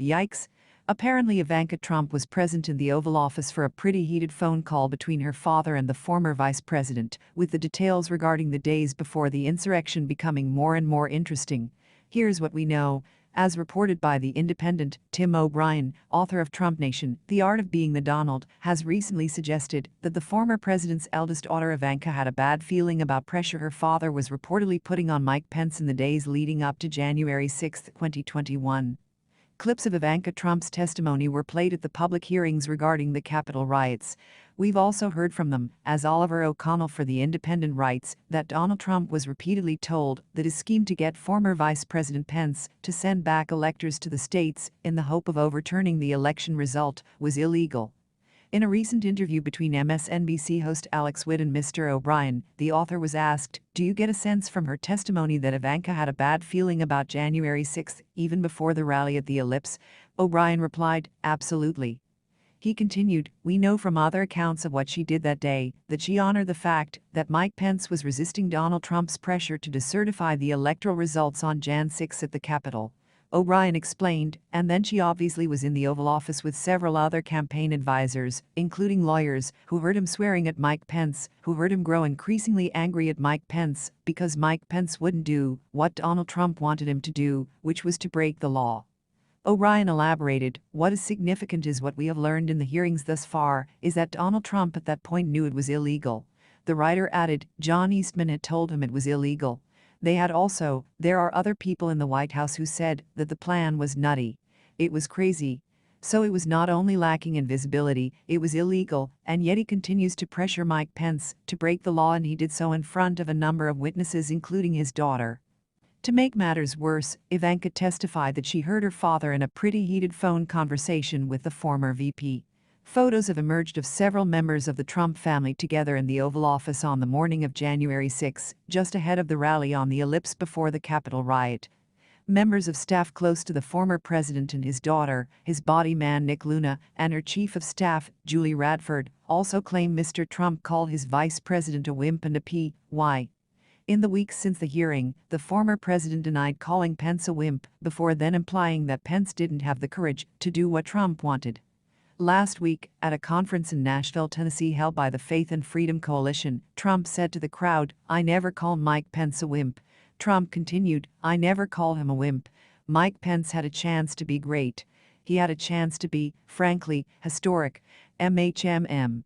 Yikes. Apparently Ivanka Trump was present in the Oval Office for a pretty heated phone call between her father and the former vice president, with the details regarding the days before the insurrection becoming more and more interesting. Here's what we know. As reported by The Independent, Tim O'Brien, author of Trump Nation, The Art of Being the Donald, has recently suggested that the former president's eldest daughter Ivanka had a bad feeling about pressure her father was reportedly putting on Mike Pence in the days leading up to January 6, 2021. Clips of Ivanka Trump's testimony were played at the public hearings regarding the Capitol riots. We've also heard from them, as Oliver O'Connell for The Independent writes, that Donald Trump was repeatedly told that his scheme to get former Vice President Pence to send back electors to the states in the hope of overturning the election result was illegal. In a recent interview between MSNBC host Alex Witt and Mr. O'Brien, the author was asked, "Do you get a sense from her testimony that Ivanka had a bad feeling about January 6, even before the rally at the Ellipse?" O'Brien replied, "Absolutely." He continued, "We know from other accounts of what she did that day that she honored the fact that Mike Pence was resisting Donald Trump's pressure to decertify the electoral results on Jan 6 at the Capitol." O'Brien explained, and then she obviously was in the Oval Office with several other campaign advisors, including lawyers, who heard him swearing at Mike Pence, who heard him grow increasingly angry at Mike Pence because Mike Pence wouldn't do what Donald Trump wanted him to do, which was to break the law. O'Brien elaborated, "What is significant is what we have learned in the hearings thus far is that Donald Trump at that point knew it was illegal." The writer added, "John Eastman had told him it was illegal. They had also, there are other people in the White House who said that the plan was nutty. It was crazy. So it was not only lacking in visibility, it was illegal, and yet he continues to pressure Mike Pence to break the law, and he did so in front of a number of witnesses, including his daughter." To make matters worse, Ivanka testified that she heard her father in a pretty heated phone conversation with the former VP. Photos have emerged of several members of the Trump family together in the Oval Office on the morning of January 6, just ahead of the rally on the Ellipse before the Capitol riot. Members of staff close to the former president and his daughter, his body man Nick Luna, and her chief of staff, Julie Radford, also claim Mr. Trump called his vice president a wimp and a PY. In the weeks since the hearing, the former president denied calling Pence a wimp, before then implying that Pence didn't have the courage to do what Trump wanted. Last week, at a conference in Nashville, Tennessee held by the Faith and Freedom Coalition, Trump said to the crowd, "I never call Mike Pence a wimp." Trump continued, "I never call him a wimp. Mike Pence had a chance to be great. He had a chance to be, frankly, historic. MHMM.